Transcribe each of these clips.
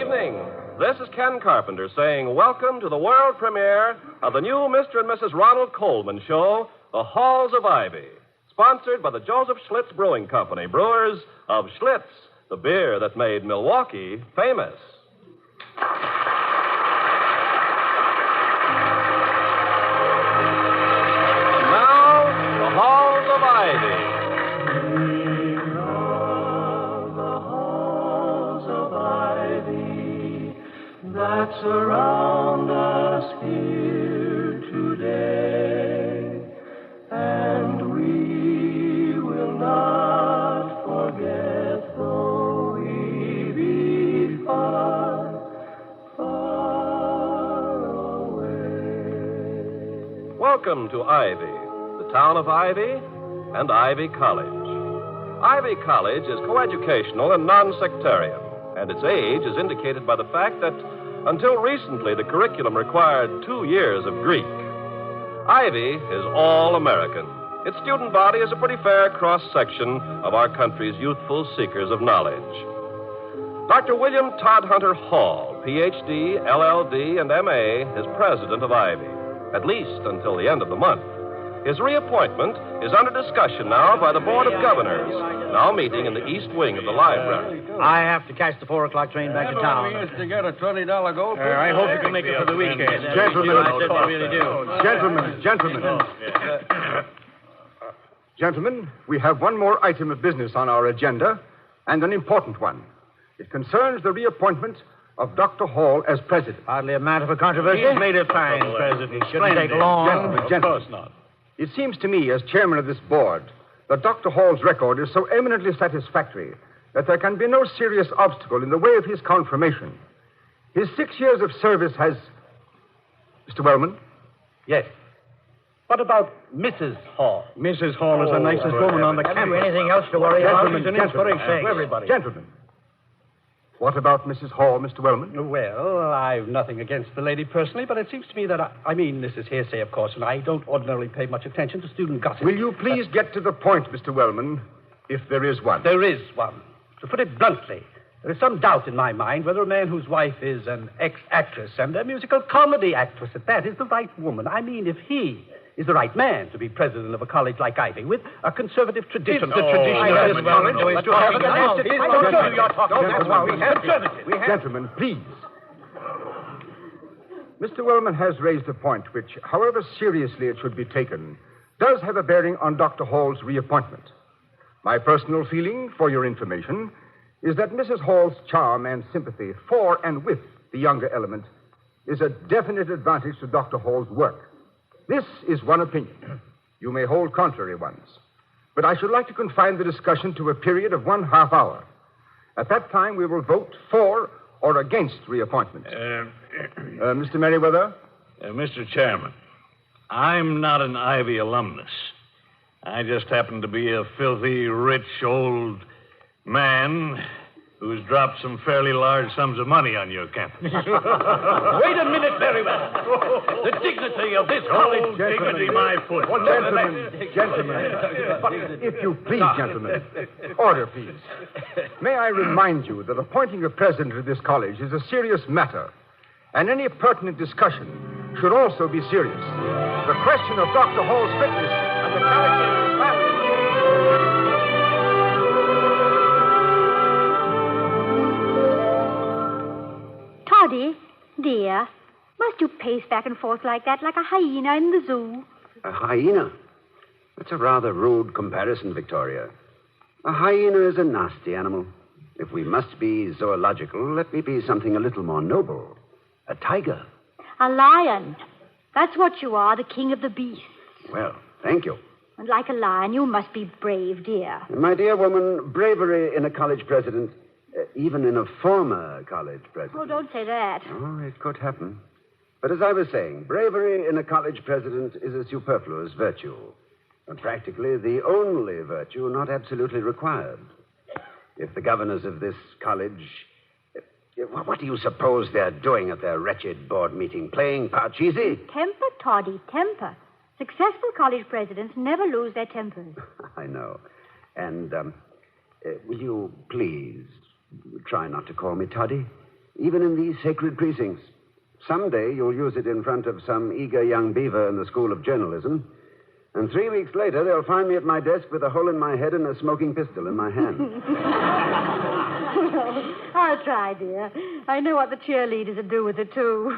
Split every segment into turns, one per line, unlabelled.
evening. This is Ken Carpenter saying welcome to the world premiere of the new Mr. and Mrs. Ronald Colman show, The Halls of Ivy, sponsored by the Joseph Schlitz Brewing Company, brewers of Schlitz, the beer that made Milwaukee famous. Now, The Halls of Ivy.
That surround us here today, and we will not forget, though we be far, far away.
Welcome to Ivy, the town of Ivy, and Ivy College. Ivy College is coeducational and non-sectarian, and its age is indicated by the fact that until recently, the curriculum required 2 years of Greek. Ivy is all American. Its student body is a pretty fair cross-section of our country's youthful seekers of knowledge. Dr. William Todhunter Hall, Ph.D., LL.D., and M.A., is president of Ivy, at least until the end of the month. His reappointment is under discussion now by the Board of Governors, now meeting in the east wing of the library.
I have to catch the 4 o'clock train back to town.
We used to get a $20 gold.
I hope you can make it for the weekend.
Gentlemen,
I really do.
Gentlemen, we have one more item of business on our agenda, and an important one. It concerns the reappointment of Dr. Hall as president.
Hardly a matter for controversy. He's made it fine, President. Shouldn't take long.
Gentlemen.
Of course not.
It seems to me, as chairman of this board, that Dr. Hall's record is so eminently satisfactory that there can be no serious obstacle in the way of his confirmation. His 6 years of service has... Mr. Wellman?
Yes. What about Mrs. Hall?
Mrs. Hall is the nicest woman on the campus.
Anything else to worry about?
Gentlemen, Gentlemen. What about Mrs. Hall, Mr. Wellman?
Well, I've nothing against the lady personally, but it seems to me that this is hearsay, of course, and I don't ordinarily pay much attention to student gossip.
Will you please get to the point, Mr. Wellman, if there is one?
There is one. To put it bluntly, there is some doubt in my mind whether a man whose wife is an ex-actress and a musical comedy actress at that is the right woman. If he is the right man to be president of a college like Ivy with a conservative tradition. The tradition of this college is to have a
Gentlemen, please. Mr. Wellman has raised a point which, however seriously it should be taken, does have a bearing on Dr. Hall's reappointment. My personal feeling, for your information, is that Mrs. Hall's charm and sympathy for and with the younger element is a definite advantage to Dr. Hall's work. This is one opinion. You may hold contrary ones. But I should like to confine the discussion to a period of 1/2 hour. At that time, we will vote for or against reappointment. Mr. Merriweather?
Mr. Chairman, I'm not an Ivy alumnus. I just happen to be a filthy, rich, old man who's dropped some fairly large sums of money on your campus.
Wait a minute, Merriweather. The dignity of this college...
Dignity, my foot.
Gentlemen. If you please, gentlemen. Order, please. May I remind you that appointing a president of this college is a serious matter, and any pertinent discussion should also be serious. The question of Dr. Hall's fitness and the character of his family...
Toddy, dear, must you pace back and forth like that, like a hyena in the zoo?
A hyena? That's a rather rude comparison, Victoria. A hyena is a nasty animal. If we must be zoological, let me be something a little more noble. A tiger.
A lion. That's what you are, the king of the beasts.
Well, thank you.
And like a lion, you must be brave, dear.
My dear woman, bravery in a college president... even in a former college president.
Oh, don't say that.
Oh, it could happen. But as I was saying, bravery in a college president is a superfluous virtue. And practically the only virtue not absolutely required. If the governors of this college... What do you suppose they're doing at their wretched board meeting? Playing parcheesi?
Temper, Toddy, temper. Successful college presidents never lose their tempers.
I know. And, will you please try not to call me Toddy? even in these sacred precincts. Someday you'll use it in front of some eager young beaver in the School of Journalism. And 3 weeks later, they'll find me at my desk with a hole in my head and a smoking pistol in my hand.
I'll try, dear. I know what the cheerleaders will do with it, too.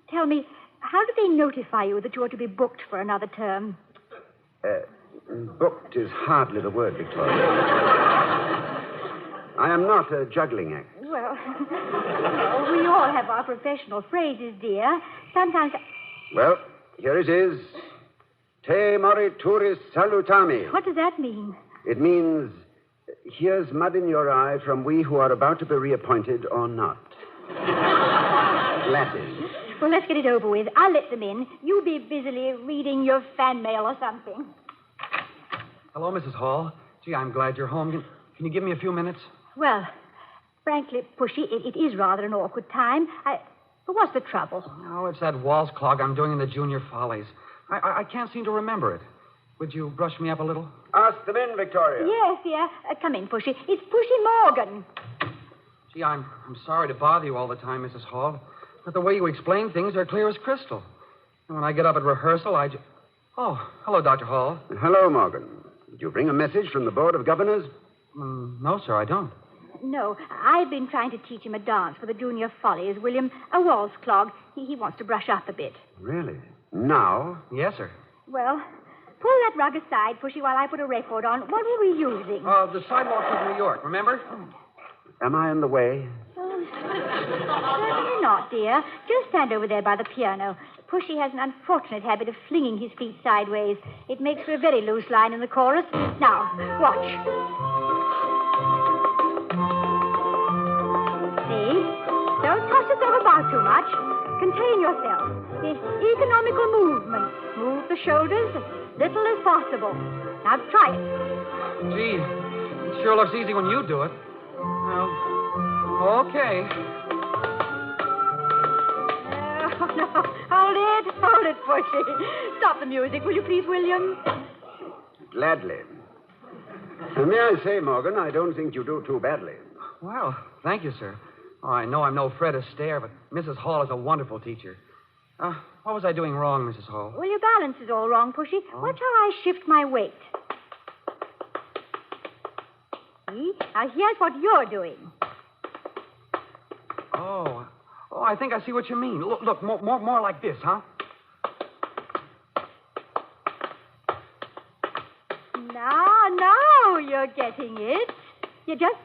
Tell me, how do they notify you that you are to be booked for another term?
Booked is hardly the word, Victoria. I am not a juggling act.
Well, we all have our professional phrases, dear. Sometimes...
Well, here it is. Te morituris salutami.
What does that mean?
It means, here's mud in your eye from we who are about to be reappointed or not. Latin.
Well, let's get it over with. I'll let them in. You be busily reading your fan mail or something.
Hello, Mrs. Hall. Gee, I'm glad you're home. Can you give me a few minutes?
Well, frankly, Pushy, it is rather an awkward time. But what's the trouble?
Oh, it's that waltz clog I'm doing in the Junior Follies. I can't seem to remember it. Would you brush me up a little?
Ask them in, Victoria.
Yes, dear. Come in, Pushy. It's Pushy Morgan.
Gee, I'm sorry to bother you all the time, Mrs. Hall. But the way you explain things are clear as crystal. And when I get up at rehearsal, Oh, hello, Dr. Hall.
Hello, Morgan. Did you bring a message from the Board of Governors?
No, sir, I don't.
No, I've been trying to teach him a dance for the Junior Follies, William. A waltz clog. He wants to brush up a bit.
Really? Now?
Yes, sir.
Well, pull that rug aside, Pushy, while I put a record on. What were we using?
The Sidewalks of New York, remember?
Am I in the way?
Certainly not, dear. Just stand over there by the piano. Pushy has an unfortunate habit of flinging his feet sideways. It makes for a very loose line in the chorus. Now, watch. See? Don't toss yourself about too much. Contain yourself. Economical movement. Move the shoulders as little as possible. Now, try it.
Gee, it sure looks easy when you do it. Well, okay.
No. Hold it, Pushy. Stop the music, will you please, William?
Gladly. And may I say, Morgan, I don't think you do too badly.
Well, thank you, sir. Oh, I know I'm no Fred Astaire, but Mrs. Hall is a wonderful teacher. What was I doing wrong, Mrs. Hall?
Well, your balance is all wrong, Pushy. Watch how I shift my weight. See? Now, here's what you're doing.
Oh, I think I see what you mean. Look, more like this, huh?
Now you're getting it. You just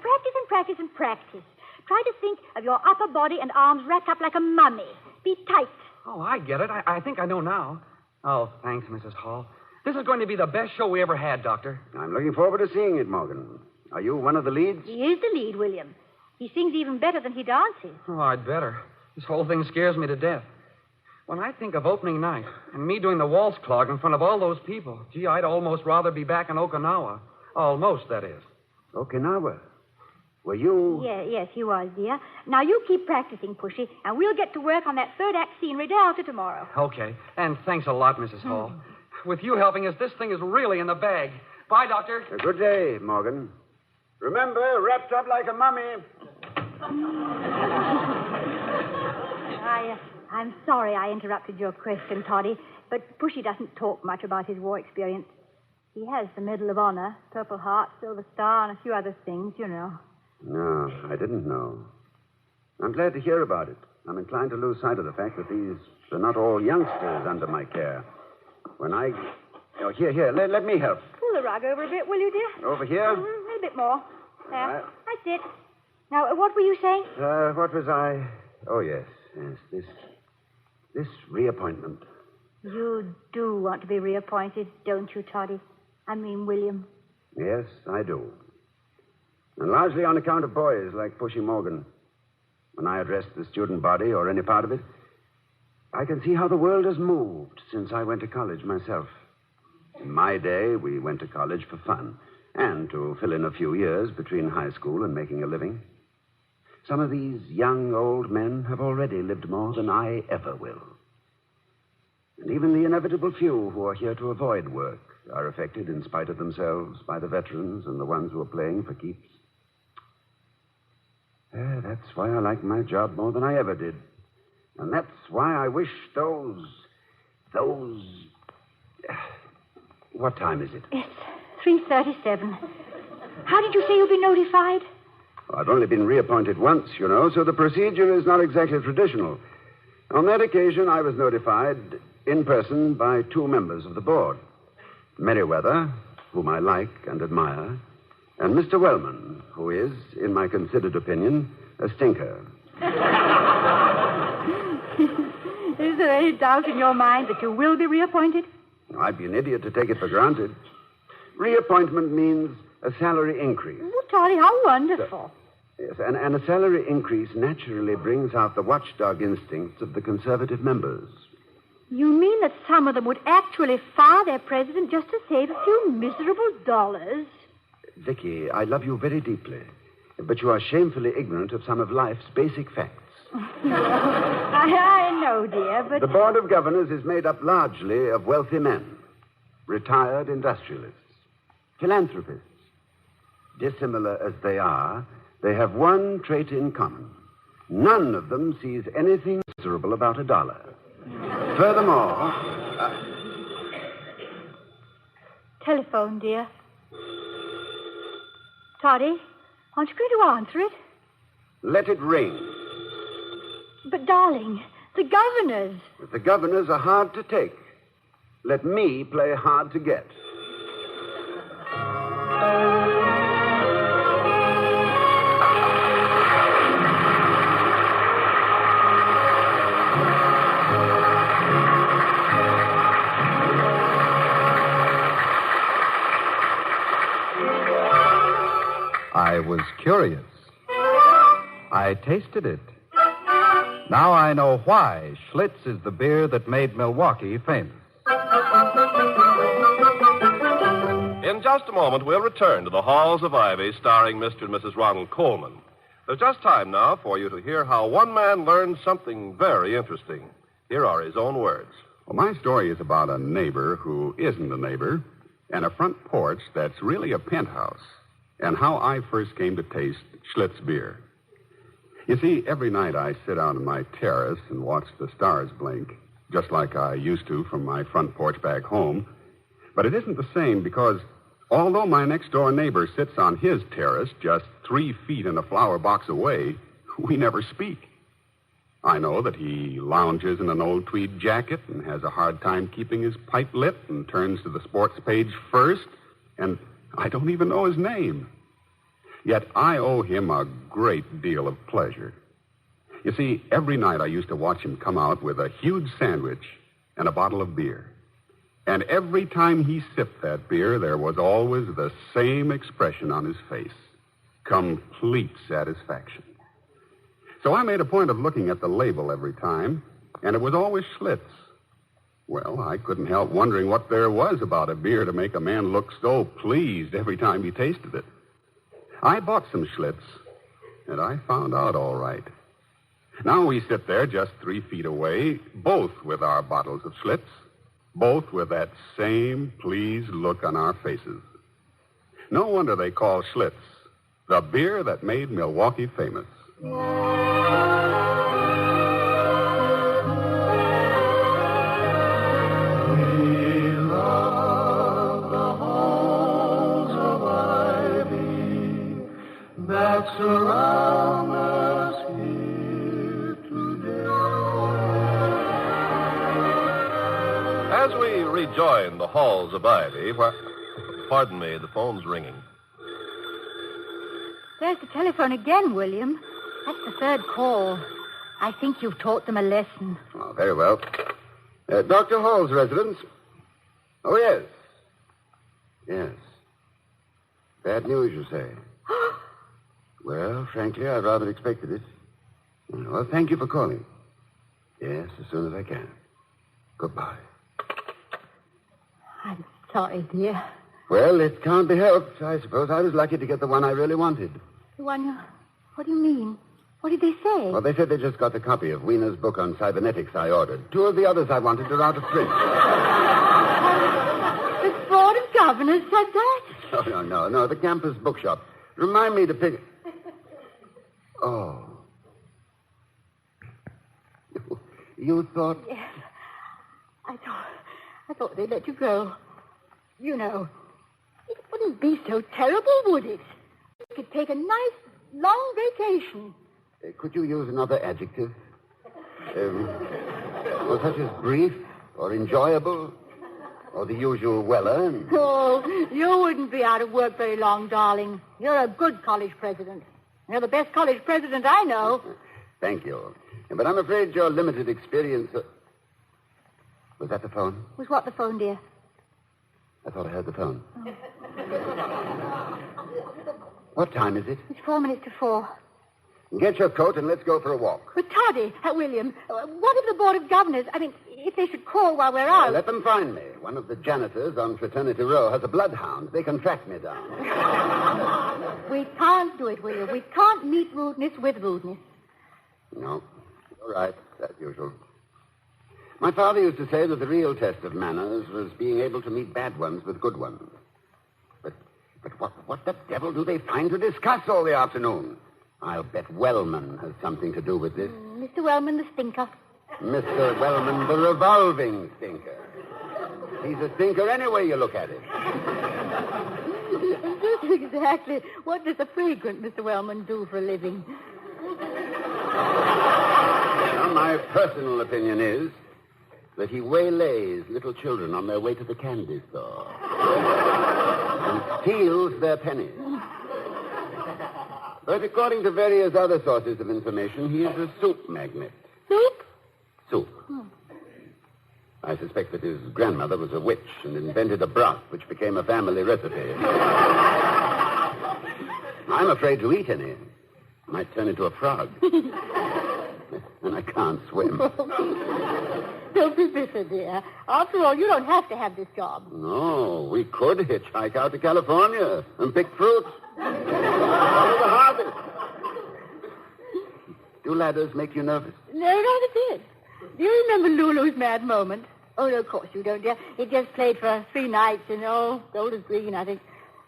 practice. Try to think of your upper body and arms wrapped up like a mummy. Be tight.
Oh, I get it. I think I know now. Oh, thanks, Mrs. Hall. This is going to be the best show we ever had, Doctor.
I'm looking forward to seeing it, Morgan. Are you one of the leads?
He is the lead, William. He sings even better than he dances.
Oh, I'd better. This whole thing scares me to death. When I think of opening night and me doing the waltz clog in front of all those people, gee, I'd almost rather be back in Okinawa. Almost, that is.
Okinawa? Were you...
Yes, he was, dear. Now, you keep practicing, Pushy, and we'll get to work on that third act scenery day after tomorrow.
Okay. And thanks a lot, Mrs. Hall. With you helping us, this thing is really in the bag. Bye, Doctor.
A good day, Morgan. Remember, wrapped up like a mummy.
I'm sorry I interrupted your question, Toddy, but Pushy doesn't talk much about his war experience. He has the Medal of Honor, Purple Heart, Silver Star, and a few other things, you know.
No, I didn't know. I'm glad to hear about it. I'm inclined to lose sight of the fact that these are not all youngsters under my care. When I... Oh, here, let me help.
Pull the rug over a bit, will you, dear?
Over here?
A little bit more. There. That's it. Now, what were you saying?
What was I... Oh, yes, this reappointment.
You do want to be reappointed, don't you, Toddy? I mean, William.
Yes, I do. And largely on account of boys like Pushy Morgan. When I address the student body or any part of it, I can see how the world has moved since I went to college myself. In my day, we went to college for fun and to fill in a few years between high school and making a living. Some of these young old men have already lived more than I ever will. And even the inevitable few who are here to avoid work are affected in spite of themselves by the veterans and the ones who are playing for keeps. That's why I like my job more than I ever did. And that's why I wish those... What time is it?
It's 3:37. How did you say you'll be notified?
Well, I've only been reappointed once, you know, so the procedure is not exactly traditional. On that occasion, I was notified in person by two members of the board. Merriweather, whom I like and admire, and Mr. Wellman, who is, in my considered opinion, a stinker.
Is there any doubt in your mind that you will be reappointed?
I'd be an idiot to take it for granted. Reappointment means a salary increase.
Oh, Toddy, how wonderful.
Yes, and a salary increase naturally brings out the watchdog instincts of the conservative members.
You mean that some of them would actually fire their president just to save a few miserable dollars?
Vicky, I love you very deeply, but you are shamefully ignorant of some of life's basic facts.
I know, dear, but...
The Board of Governors is made up largely of wealthy men, retired industrialists, philanthropists. Dissimilar as they are, they have one trait in common. None of them sees anything miserable about a dollar. Furthermore...
Telephone, dear. Toddy, aren't you going to answer it?
Let it ring.
But, darling, the governors...
But the governors are hard to take. Let me play hard to get.
I was curious. I tasted it. Now I know why Schlitz is the beer that made Milwaukee famous.
In just a moment, we'll return to the Halls of Ivy, starring Mr. and Mrs. Ronald Colman. There's just time now for you to hear how one man learned something very interesting. Here are his own words.
Well, my story is about a neighbor who isn't a neighbor, and a front porch that's really a penthouse, and how I first came to taste Schlitz beer. You see, every night I sit out on my terrace and watch the stars blink, just like I used to from my front porch back home. But it isn't the same because although my next-door neighbor sits on his terrace just 3 feet in a flower box away, we never speak. I know that he lounges in an old tweed jacket and has a hard time keeping his pipe lit and turns to the sports page first, and I don't even know his name. Yet I owe him a great deal of pleasure. You see, every night I used to watch him come out with a huge sandwich and a bottle of beer. And every time he sipped that beer, there was always the same expression on his face. Complete satisfaction. So I made a point of looking at the label every time, and it was always Schlitz. Well, I couldn't help wondering what there was about a beer to make a man look so pleased every time he tasted it. I bought some Schlitz, and I found out all right. Now we sit there just 3 feet away, both with our bottles of Schlitz, both with that same pleased look on our faces. No wonder they call Schlitz the beer that made Milwaukee famous.
Surround us here today.
As we rejoin the Halls of Ivy, pardon me, the phone's ringing.
There's the telephone again, William. That's the third call. I think you've taught them a lesson.
Oh, very well. Dr. Hall's residence? Oh, yes. Yes. Bad news, you say? Well, frankly, I rather expected it. Well, thank you for calling. Yes, as soon as I can. Goodbye.
I'm sorry, dear.
Well, it can't be helped. I suppose I was lucky to get the one I really wanted.
The one you... What do you mean? What did they say?
Well, they said they just got the copy of Wiener's book on cybernetics I ordered. 2 of the others I wanted are out of print.
The Board of Governors said that?
No. The campus bookshop. Remind me to pick... Oh. You thought...
Yes. I thought they'd let you go. You know, it wouldn't be so terrible, would it? You could take a nice, long vacation.
Could you use another adjective? Well, such as brief or enjoyable or the usual well-earned?
Oh, you wouldn't be out of work very long, darling. You're a good college president. You're the best college president I know.
Thank you. But I'm afraid your limited experience... Was that the phone?
Was what the phone, dear?
I thought I heard the phone. What time is it?
It's 4 minutes to 4.
Get your coat and let's go for a walk.
But Toddy, William, what if the Board of Governors, if they should call while we're out?
Let them find me. One of the janitors on Fraternity Row has a bloodhound. They can track me down.
We can't do it, William. We can't meet rudeness with rudeness.
No. All right. As usual. My father used to say that the real test of manners was being able to meet bad ones with good ones. But what the devil do they find to discuss all the afternoon? I'll bet Wellman has something to do with this.
Mr. Wellman, the stinker.
Mr. Wellman, the revolving stinker. He's a stinker any way you look at it.
Just exactly. What does the fragrant Mr. Wellman do for a living?
Well, my personal opinion is that he waylays little children on their way to the candy store and steals their pennies. But according to various other sources of information, he is a soup magnate.
Soup?
Soup. I suspect that his grandmother was a witch and invented a broth which became a family recipe. I'm afraid to eat any. I might turn into a frog. And I can't swim.
Don't be bitter, dear. After all, you don't have to have this job.
No, we could hitchhike out to California and pick fruit. Follow the harvest. Do ladders make you nervous?
No, not a bit. Do you remember Lulu's Mad Moment? Oh, no, of course you don't, dear. It just played for 3 nights in Golders Green, I think.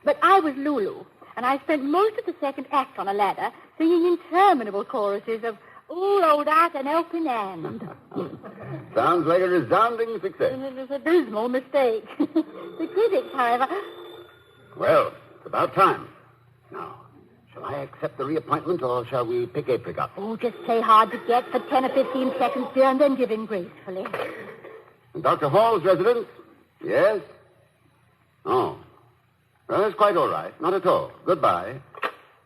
But I was Lulu, and I spent most of the second act on a ladder singing interminable choruses of "Ooh, old Art and Helping Hand."
Sounds like a resounding success.
It was a dismal mistake. The critics, however...
Well, it's about time. Now, shall I accept the reappointment, or shall we pick apricot?
Oh, just play hard to get for 10 or 15 seconds, dear, and then give in gracefully.
And Dr. Hall's residence? Yes? Oh. Well, that's quite all right. Not at all. Goodbye.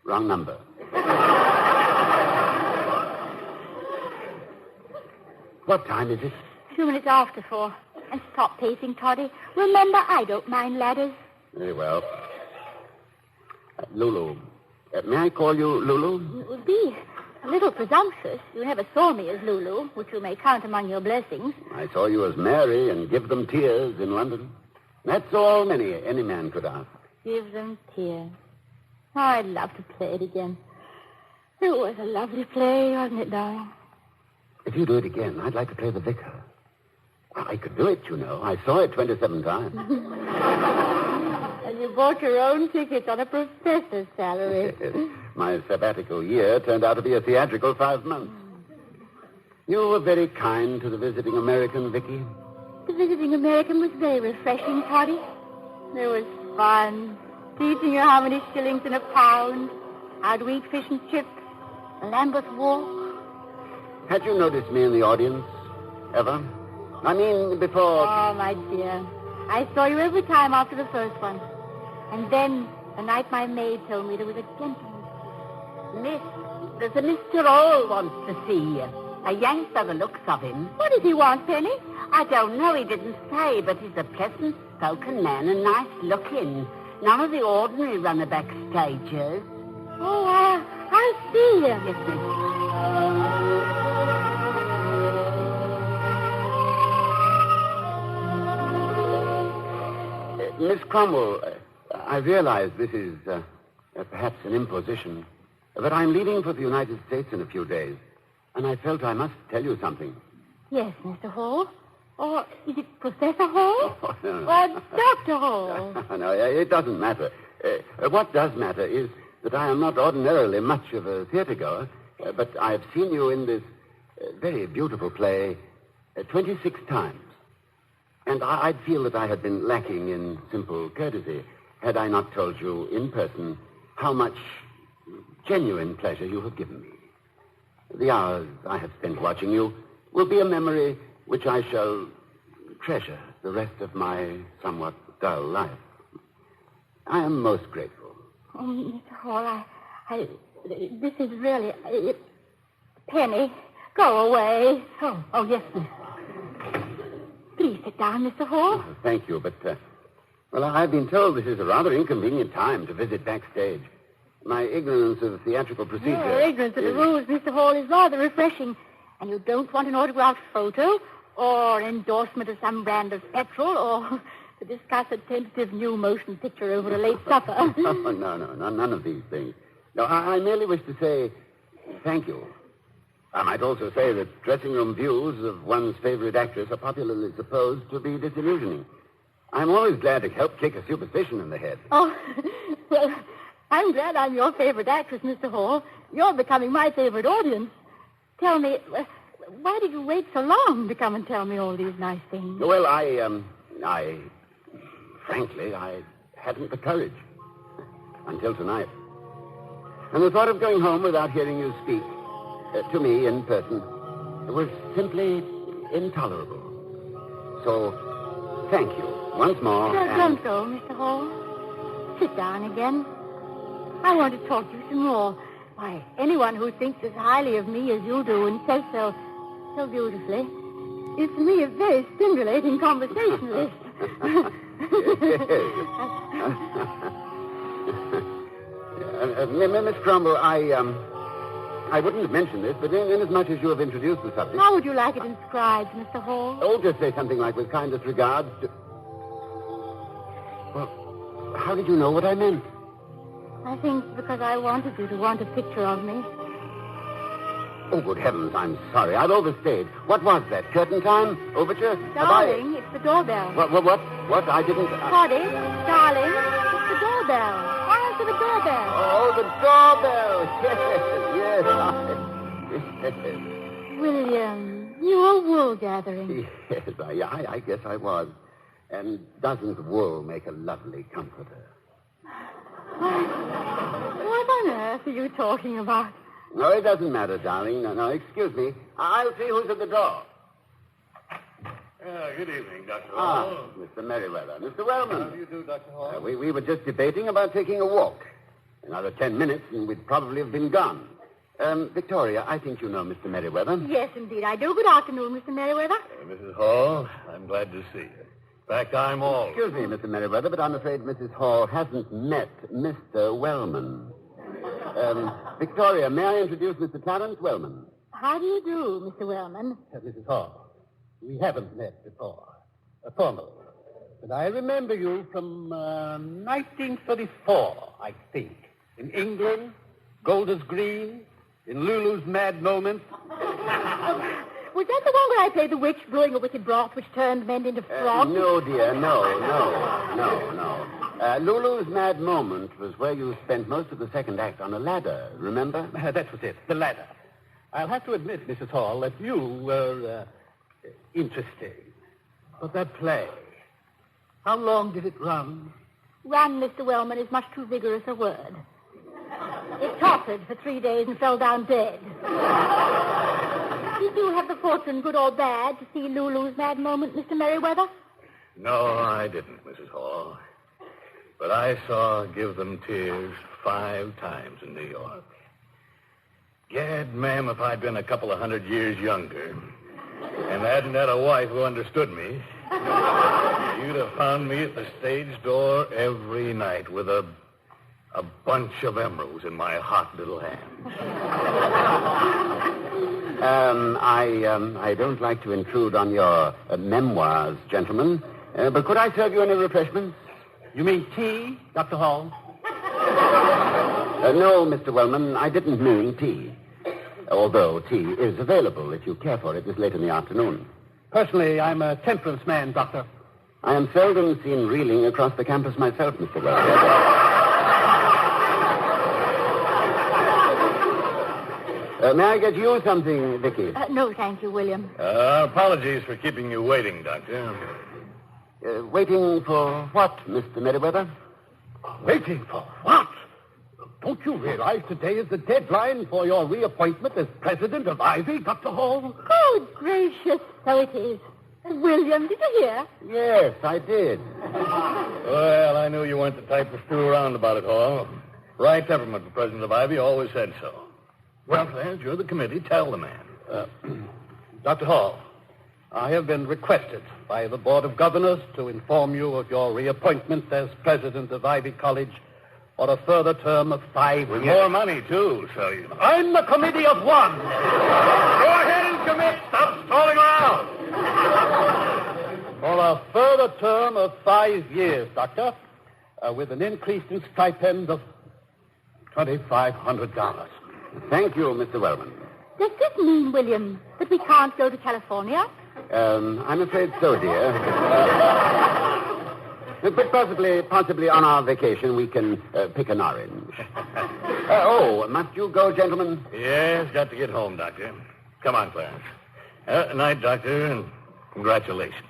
Wrong number. What time is it?
2 minutes after 4. And stop pacing, Toddy. Remember, I don't mind ladders.
Very well. Lulu. May I call you Lulu?
It would be a little presumptuous. You never saw me as Lulu, which you may count among your blessings.
I saw you as Mary and Give Them Tears in London. That's all any man could ask.
Give Them Tears. Oh, I'd love to play it again. It was a lovely play, wasn't it, darling?
If you do it again, I'd like to play the vicar. Well, I could do it, you know. I saw it 27 times.
And you bought your own tickets on a professor's salary.
My sabbatical year turned out to be a theatrical 5 months. You were very kind to the visiting American, Vicky.
The visiting American was very refreshing, Toddy. There was fun. Teaching her how many shillings in a pound. How to eat fish and chips. A Lambeth walk.
Had you noticed me in the audience? Ever? I mean, before...
Oh, my dear. I saw you every time after the first one. And then, the night my maid told me there was a gentleman.
Miss, there's a Mr. Hall wants to see you. A Yank by the looks of him.
What does he want, Penny?
I don't know, he didn't say, but he's a pleasant-spoken man and nice-looking. None of the ordinary runner-back stagers.
Oh, I'll see him.
Yes, miss.
Miss Cromwell, I realize this is perhaps an imposition, but I'm leaving for the United States in a few days, and I felt I must tell you something.
Yes, Mr. Hall. Or is it Professor Hall?
Oh, no.
Or Dr. Hall?
No, it doesn't matter. What does matter is that I am not ordinarily much of a theater-goer, but I have seen you in this very beautiful play 26 times. And I'd feel that I had been lacking in simple courtesy had I not told you in person how much genuine pleasure you have given me. The hours I have spent watching you will be a memory which I shall treasure the rest of my somewhat dull life. I am most grateful.
Oh, Mr. Hall, this is really... Penny, go away. Oh, yes, miss. Please sit down, Mr. Hall.
Oh, thank you, but, well, I've been told this is a rather inconvenient time to visit backstage. My ignorance of theatrical procedure...
Your ignorance of the rules, Mr. Hall, is rather refreshing. And you don't want an autographed photo or endorsement of some brand of petrol or to discuss a tentative new motion picture over a late supper.
No, none of these things. No, I merely wish to say thank you. I might also say that dressing room views of one's favorite actress are popularly supposed to be disillusioning. I'm always glad to help kick a superstition in the head.
Oh, well, I'm glad I'm your favorite actress, Mr. Hall. You're becoming my favorite audience. Tell me, why did you wait so long to come and tell me all these nice things?
Well, frankly, I hadn't the courage. Until tonight. And the thought of going home without hearing you speak to me in person was simply intolerable. So, thank you once more.
Don't go, Mr. Hall. Sit down again. I want to talk to you some more. Why, anyone who thinks as highly of me as you do and says so beautifully is to me a very stimulating conversationalist.
Miss Cromwell, I wouldn't have mentioned this, but inasmuch as you have introduced the subject...
How would you like it inscribed, Mr. Hall?
Oh, just say something like, with kindest regards to... Well, how did you know what I meant?
I think because I wanted you to want a picture of me.
Oh, good heavens, I'm sorry. I've overstayed. What was that? Curtain time? Overture?
Darling, it's the doorbell.
What? I didn't...
Toddy, darling, it's the doorbell. Answer the doorbell.
Oh, the doorbell. Yes.
William, you were wool gathering.
Yes, I guess I was. And doesn't wool make a lovely comforter?
What on earth are you talking about?
No, it doesn't matter, darling. No, excuse me. I'll see who's at the door.
Good evening, Dr.
Hall. Mr. Merriweather. Mr. Wellman.
How do you do, Dr. Hall?
We were just debating about taking a walk. Another 10 minutes, and we'd probably have been gone. Victoria, I think you know Mr. Merriweather.
Yes, indeed, I do. Good afternoon, Mr. Merriweather.
Mrs. Hall, I'm glad to see you. In fact, I'm all...
Excuse me, Mr. Merriweather, but I'm afraid Mrs. Hall hasn't met Mr. Wellman. Victoria, may I introduce Mr. Clarence Wellman?
How do you do, Mr. Wellman?
Mrs. Hall, we haven't met before, formally. But I remember you from 1934, I think. In England, Golders Green, in Lulu's Mad Moment.
Was that the one where I played the witch brewing a wicked broth which turned men into frogs?
No, dear, no. Lulu's Mad Moment was where you spent most of the second act on a ladder, remember?
That was it, the ladder. I'll have to admit, Mrs. Hall, that you were interesting. But that play, how long did it run?
Run, Mr. Wellman, is much too vigorous a word. It tottered for 3 days and fell down dead. Did you have the fortune, good or bad, to see Lulu's Mad Moment, Mr. Merriweather?
No, I didn't, Mrs. Hall. But I saw Give Them Tears 5 times in New York. Gad, ma'am, if I'd been a couple of 100 years younger and hadn't had a wife who understood me, you'd have found me at the stage door every night with a bunch of emeralds in my hot little hand.
I don't like to intrude on your memoirs, gentlemen, but could I serve you any refreshments?
You mean tea, Dr. Hall?
No, Mr. Wellman, I didn't mean tea. Although tea is available if you care for it this late in the afternoon.
Personally, I'm a temperance man, Doctor.
I am seldom seen reeling across the campus myself, Mr. Wellman. May I get you something, Vicky?
No, thank you, William.
Apologies for keeping you waiting, Doctor.
Waiting for what, Mr. Merriweather?
Waiting for what? Don't you realize today is the deadline for your reappointment as president of Ivy, Dr. Hall?
Good gracious, so it is. William, did you hear?
Yes, I did.
Well, I knew you weren't the type to screw around about it, Hall. Right temperament for president of Ivy, always said so. Well, Clarence, you're the committee. Tell the man.
Dr. Hall, I have been requested by the Board of Governors to inform you of your reappointment as president of Ivy College for a further term of 5 years.
More money, too, so you...
I'm the committee of one.
Go ahead and commit. Stop stalling around.
For a further term of 5 years, Doctor, with an increase in stipend of $2,500.
Thank you, Mr. Wellman.
Does this mean, William, that we can't go to California?
I'm afraid so, dear. But possibly on our vacation we can pick an orange. Must you go, gentlemen?
Yes, got to get home, Doctor. Come on, Clarence. Night, Doctor, and congratulations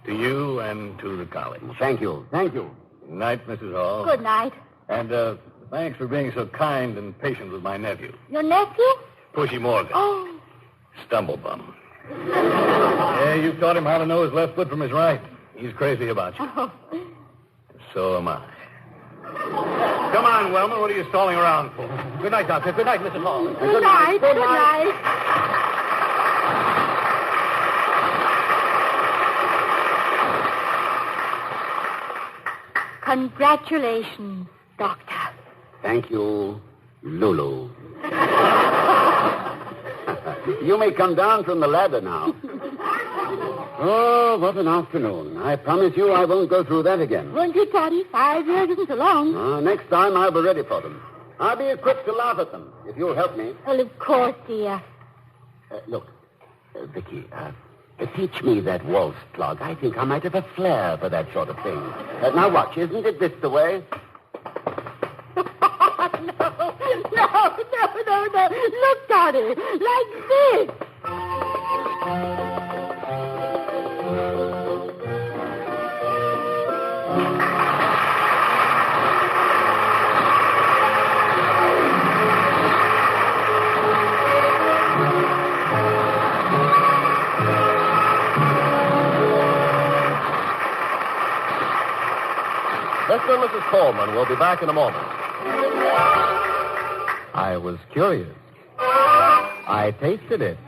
to you and to the college.
Thank you.
Night, Mrs. Hall.
Good night.
And thanks for being so kind and patient with my nephew.
Your nephew?
Pushy Morgan.
Oh.
Stumblebum. Yeah, you taught him how to know his left foot from his right. He's crazy about you.
Oh.
So am I. Come on, Wellman. What are you stalling around for?
Good night, Doctor. Good night, Mrs. Hall.
Good night. Good night. Congratulations, Doctor.
Thank you, Lulu. You may come down from the ladder now. Oh, what an afternoon. I promise you I won't go through that again.
Won't you, Toddy? 5 years isn't so long.
Next time I'll be ready for them. I'll be equipped to laugh at them, if you'll help me.
Well, of course, dear.
Look, Vicky, teach me that waltz clog. I think I might have a flair for that sort of thing. Now watch, isn't it this the way?
No. Look, Toddy, like this.
Mr. and Mrs. Colman will be back in a moment.
I was curious. I tasted it.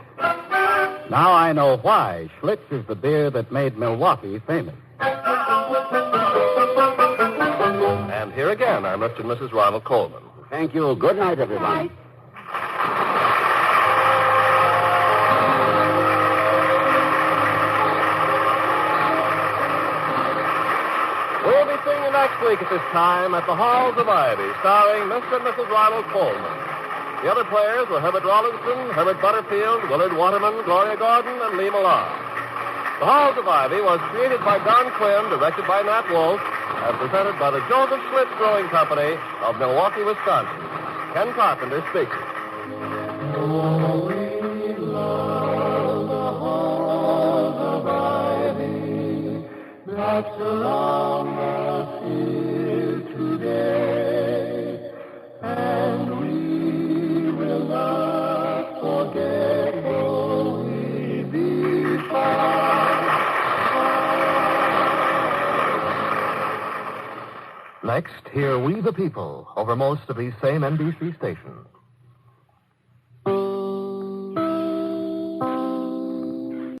Now I know why Schlitz is the beer that made Milwaukee famous.
And here again are Mr. and Mrs. Ronald Colman.
Thank you. Good night, everyone.
We'll be seeing you next week at this time at the Halls of Ivy, starring Mr. and Mrs. Ronald Colman. The other players were Herbert Rawlinson, Herbert Butterfield, Willard Waterman, Gloria Gordon, and Lee Millar. The Halls of Ivy was created by Don Quinn, directed by Nat Wolfe, and presented by the Joseph Schlitz Brewing Company of Milwaukee, Wisconsin. Ken Carpenter speaking.
That surround us here today, and we will not forget though we be far.
Next, hear We the People over most of these same NBC stations.